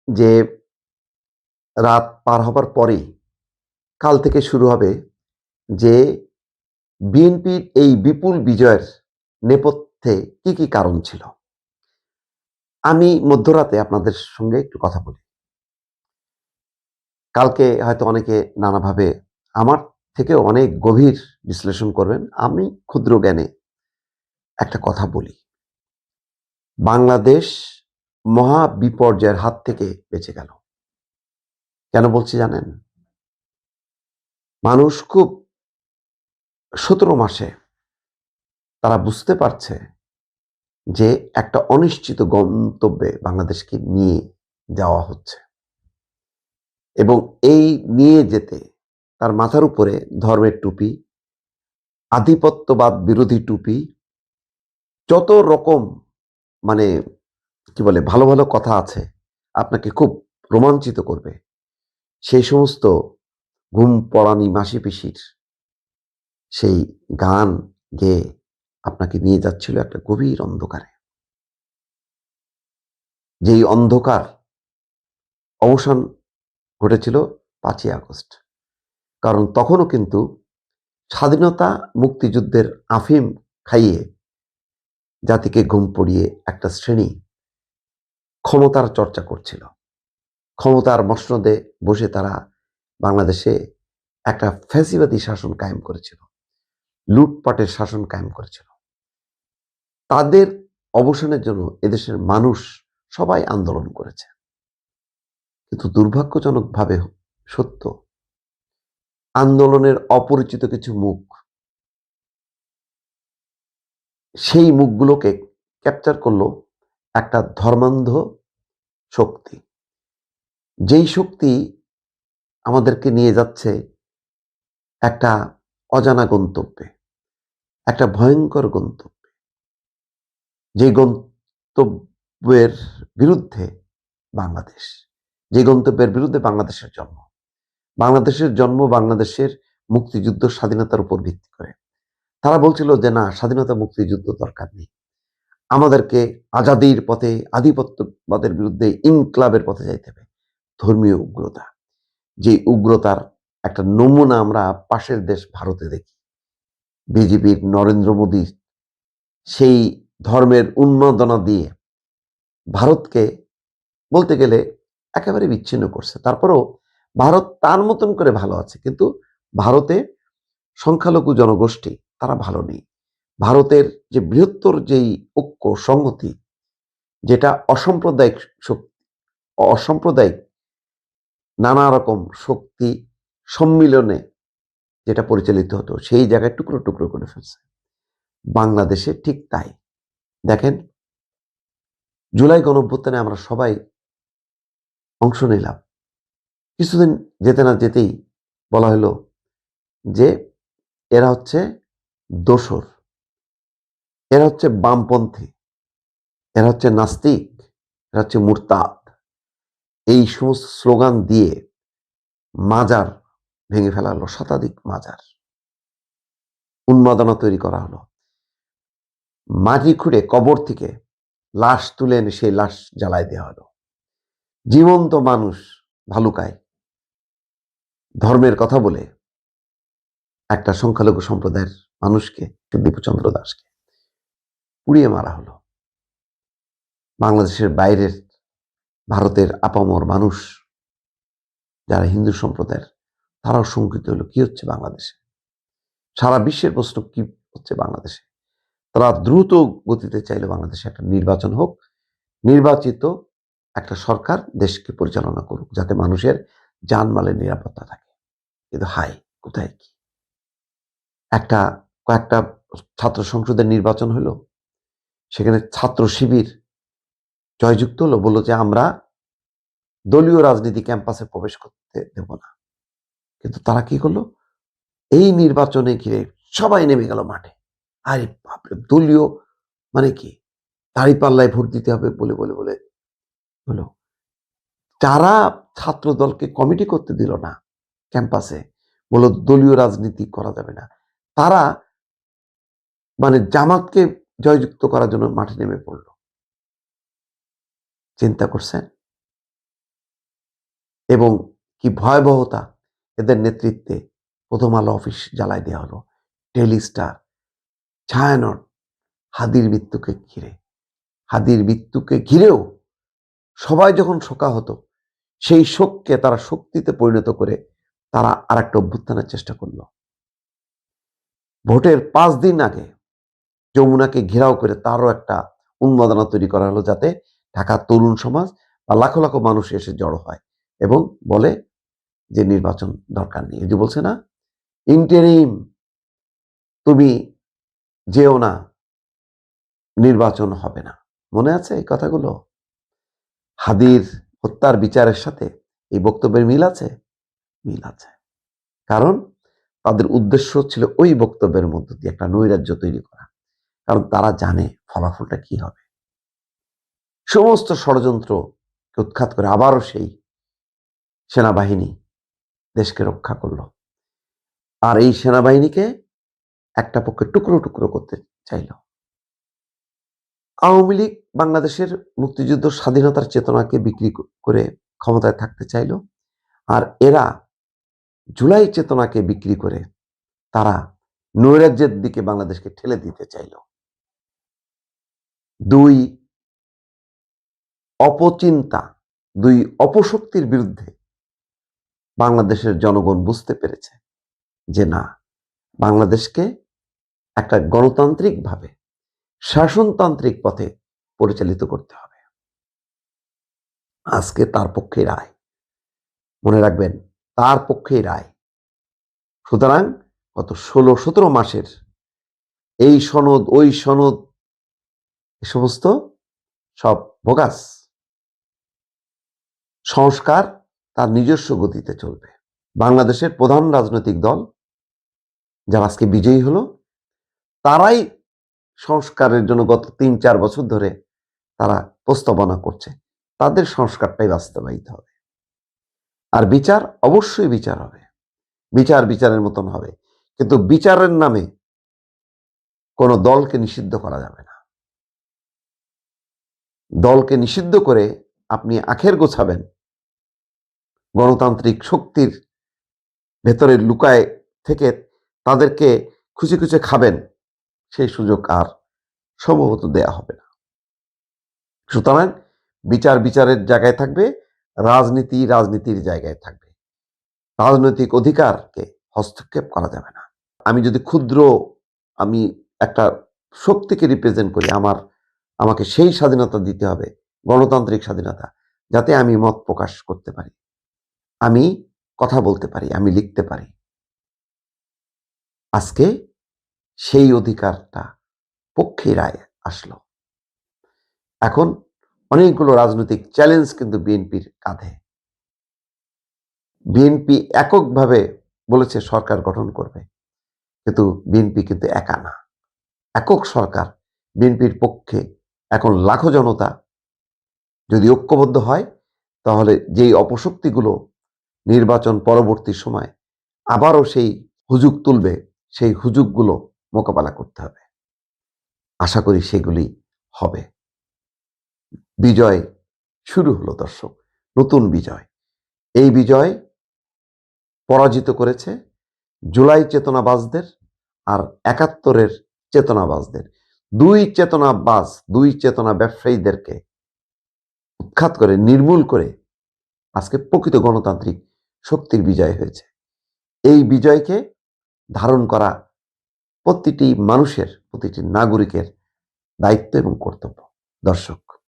যে রাত পার হবার পরেই কাল থেকে শুরু হবে যে বিএনপির এই বিপুল বিজয়ের নেপথ্যে কি, কি কারণ ছিল? আমি মধ্যরাতে আপনাদের সঙ্গে একটু কথা বলি। কালকে হয়তো অনেকে নানাভাবে আমার থেকেও অনেক গভীর বিশ্লেষণ করবেন। আমি ক্ষুদ্র জ্ঞানে একটা কথা বলি। বাংলাদেশ মহা বিপর্যয়ের হাত থেকে বেঁচে গেল। কেন বলছি জানেন? মানুষ খুব ১৭ মাসে তারা বুঝতে পারছে যে একটা অনিশ্চিত গন্তব্যে বাংলাদেশকে নিয়ে যাওয়া হচ্ছে এবং এই নিয়ে যেতে তার মাথার উপরে ধর্মের টুপি, আধিপত্যবাদ বিরোধী টুপি, যত রকম মানে কি বলে ভালো, ভালো কথা আছে আপনাকে খুব রোমাঞ্চিত করবে। সেই সমস্ত ঘুম পড়ানি মাসি পিসির সেই গান গেয়ে আপনাকে নিয়ে যাচ্ছিল একটা গভীর অন্ধকারে। যেই অন্ধকার অবসান ঘটেছিল ৫ই আগস্ট। কারণ তখনও কিন্তু স্বাধীনতা মুক্তিযুদ্ধের আফিম খাইয়ে জাতিকে ঘুম পড়িয়ে একটা শ্রেণী ক্ষমতার চর্চা করছিল। ক্ষমতার মসনদে বসে তারা বাংলাদেশে একটা ফ্যাসিবাদী শাসন কায়েম করেছিল, লুটপাটের শাসন কায়েম করেছিল। তাদের অবসানের জন্য এদেশের মানুষ সবাই আন্দোলন করেছে। কিন্তু দুর্ভাগ্যজনকভাবে সত্য, আন্দোলনের অপরিচিত কিছু মুখ সেই মুখগুলোকে ক্যাপচার করলো একটা ধর্মান্ধ শক্তি। যেই শক্তি আমাদেরকে নিয়ে যাচ্ছে একটা অজানা গন্তব্যে, একটা ভয়ঙ্কর গন্তব্যে। যে গন্তব্যের বিরুদ্ধে বাংলাদেশ, যে গন্তব্যের বিরুদ্ধে বাংলাদেশের জন্ম। বাংলাদেশের জন্ম বাংলাদেশের মুক্তিযুদ্ধ স্বাধীনতার উপর ভিত্তি করে। তারা বলছিল যে না, স্বাধীনতা মুক্তিযুদ্ধ দরকার নেই। আমাদেরকে আজাদির পথে, আধিপত্যবাদের বিরুদ্ধে ইনকলাবের পথে যাইতে হবে। ধর্মীয় উগ্রতা, যে উগ্রতার একটা নমুনা আমরা পাশের দেশ ভারতে দেখি। বিজেপির নরেন্দ্র মোদী সেই ধর্মের উন্মাদনা দিয়ে ভারতকে বলতে গেলে একেবারে বিচ্ছিন্ন করছে। তারপরেও ভারত তার মতন করে ভালো আছে, কিন্তু ভারতে সংখ্যালঘু জনগোষ্ঠী তারা ভালো নেই। ভারতের যে বৃহত্তর যেই ঐক্য সংহতি, যেটা অসাম্প্রদায়িক নানা রকম শক্তি সম্মিলনে যেটা পরিচালিত হতো, সেই জায়গায় টুকরো টুকরো করে ফেলছে। বাংলাদেশে ঠিক তাই। দেখেন, জুলাই গণঅভ্যুত্থানে আমরা সবাই অংশ নিলাম। কিছুদিন যেতে না যেতেই বলা হলো যে এরা হচ্ছে দোসর, এরা হচ্ছে বামপন্থী, এরা হচ্ছে নাস্তিক, এরা হচ্ছে মুরতাদ। এই সমস্ত স্লোগান দিয়ে মাজার ভেঙে ফেলা হলো, শতাধিক মাজার। উন্মাদনা তৈরি করা হলো। মাটি খুঁড়ে কবর থেকে লাশ তুলে এনে সেই লাশ জ্বালায় দেওয়া হলো। জীবন্ত মানুষ ভালুকায় ধর্মের কথা বলে একটা সংখ্যালঘু সম্প্রদায়ের মানুষকে, দীপচন্দ্র দাসকে পুড়িয়ে মারা হলো। বাংলাদেশের বাইরের ভারতের আপামর মানুষ যারা হিন্দু সম্প্রদায়ের, তারাও শঙ্কিত হলো কি হচ্ছে বাংলাদেশে। সারা বিশ্বের প্রশ্ন কি হচ্ছে বাংলাদেশে। তারা দ্রুত গতিতে চাইলে বাংলাদেশে একটা নির্বাচন হোক, নির্বাচিত একটা সরকার দেশকে পরিচালনা করুক, যাতে মানুষের জানমালের নিরাপত্তা থাকে। কিন্তু হাই, কোথায় কি? একটা কয়েকটা ছাত্র সংসদের নির্বাচন হলো, সেখানে ছাত্র শিবির জয়যুক্ত হলো, বললো যে আমরা দলীয় রাজনীতি ক্যাম্পাসে প্রবেশ করতে দেব না। কিন্তু তারা কি করলো? এই নির্বাচনে ঘিরে সবাই নেমে গেল মাঠে। আরে বাপরে, দলীয় মানে কি? দাঁড়িপাল্লায় ভোট দিতে হবে বলে বলে বলে হলো। যারা ছাত্র দলকে কমিটি করতে দিল না ক্যাম্পাসে, বলল দলীয় রাজনীতি করা যাবে না, তারা মানে জামাতকে জয়যুক্ত করার জন্য মাঠে নেমে পড়ল। চিন্তা করছেন? এবং কি ভয়াবহতা! এদের নেতৃত্বে প্রথম আলো অফিস জ্বালায় দেওয়া হলো, টেলিস্টার, ছায়ানট, হাদির মৃত্যুকে ঘিরেও সবাই যখন শোকাহত, সেই শোককে তারা শক্তিতে পরিণত করে তারা আর একটা অভ্যুত্থানের চেষ্টা করলো। ভোটের 5 দিন আগে যমুনাকে ঘেরাও করে তারও একটা উন্মাদনা তৈরি করা হলো, যাতে ঢাকার তরুণ সমাজ বা লাখো লাখো মানুষ এসে জড়ো হয় এবং বলে যে নির্বাচন দরকার নেই। এই যে বলছে না, ইন্টারিম, তুমি যেও না, নির্বাচন হবে না। মনে আছে এই কথাগুলো? হাদির হত্যার বিচারের সাথে এই বক্তব্যের মিল আছে? মিল আছে। কারণ তাদের উদ্দেশ্য ছিল ওই বক্তব্যের মধ্য দিয়ে একটা নৈরাজ্য তৈরি করা। কারণ তারা জানে ফলাফলটা কি হবে। সমস্ত ষড়যন্ত্রকে উৎখাত করে আবারও সেই সেনাবাহিনী দেশকে রক্ষা করলো। আর এই সেনাবাহিনীকে একটা পক্ষে টুকরো টুকরো করতে চাইল। আওয়ামী লীগ বাংলাদেশের মুক্তিযুদ্ধ স্বাধীনতার চেতনাকে বিক্রি করে ক্ষমতায় থাকতে চাইল, আর এরা জুলাই চেতনাকে বিক্রি করে তারা নৈরাজ্যের দিকে বাংলাদেশকে ঠেলে দিতে চাইল। দুই অপচিন্তা, দুই অপশক্তির বিরুদ্ধে বাংলাদেশের জনগণ বুঝতে পেরেছে যে না, বাংলাদেশকে একটা গণতান্ত্রিকভাবে শাসনতান্ত্রিক পথে পরিচালিত করতে হবে। আজকে তার পক্ষে রায়, মনে রাখবেন, তার পক্ষেই রায়। সুতরাং গত 16-17 মাসের এই সনদ ওই সনদ, এ সমস্ত সব বোগাস। সংস্কার তার নিজস্ব গতিতে চলবে। বাংলাদেশের প্রধান রাজনৈতিক দল যারা আজকে বিজয়ী হলো, তারাই সংস্কারের জন্য গত 3-4 বছর ধরে তারা প্রস্তাবনা করছে। তাদের সংস্কারটাই বাস্তবায়িত হবে। আর বিচার, অবশ্যই বিচার হবে, বিচারের মতন হবে, কিন্তু বিচারের নামে কোনো দলকে নিষিদ্ধ করা যাবে না। দলকে নিষিদ্ধ করে আপনি আখের গোছাবেন, গণতান্ত্রিক শক্তির ভেতরে লুকায় থেকে তাদেরকে খুঁজে খুঁজে খাবেন, সেই সুযোগ আর সম্ভবত দেয়া হবে না। সুতরাং বিচারের জায়গায় থাকবে, রাজনীতির জায়গায় থাকবে। রাজনৈতিক অধিকারকে হস্তক্ষেপ করা যাবে না। আমি যদি আমি একটা শক্তিকে রিপ্রেজেন্ট করি, আমাকে সেই স্বাধীনতা দিতে হবে, গণতান্ত্রিক স্বাধীনতা, যাতে আমি মত প্রকাশ করতে পারি, আমি কথা বলতে পারি, আমি লিখতে পারি। আজকে সেই অধিকারটা পক্ষে রায় আসলো। এখন অনেকগুলো রাজনৈতিক চ্যালেঞ্জ কিন্তু বিএনপির কাঁধে। বিএনপি এককভাবে বলেছে সরকার গঠন করবে, কিন্তু বিএনপি কিন্তু একা না। একক সরকার বিএনপির পক্ষে এখন লাখো জনতা যদি ঐক্যবদ্ধ হয়, তাহলে যেই অপশক্তিগুলো নির্বাচন পরবর্তী সময় আবারও সেই হুজুগ তুলবে, সেই হুজুগগুলো মোকাবেলা করতে হবে। আশা করি সেগুলি হবে। বিজয় শুরু হলো দর্শক, নতুন বিজয়। এই বিজয় পরাজিত করেছে জুলাই চেতনাবাজদের আর 71-এর চেতনাবাজদের। দুই চেতনা ব্যবসায়ীদেরকে উৎখাত করে, নির্মূল করে আজকে প্রকৃত গণতান্ত্রিক শক্তির বিজয় হয়েছে। এই বিজয়কে ধারণ করা প্রতিটি মানুষের, প্রতিটি নাগরিকের দায়িত্ব এবং কর্তব্য। দর্শক,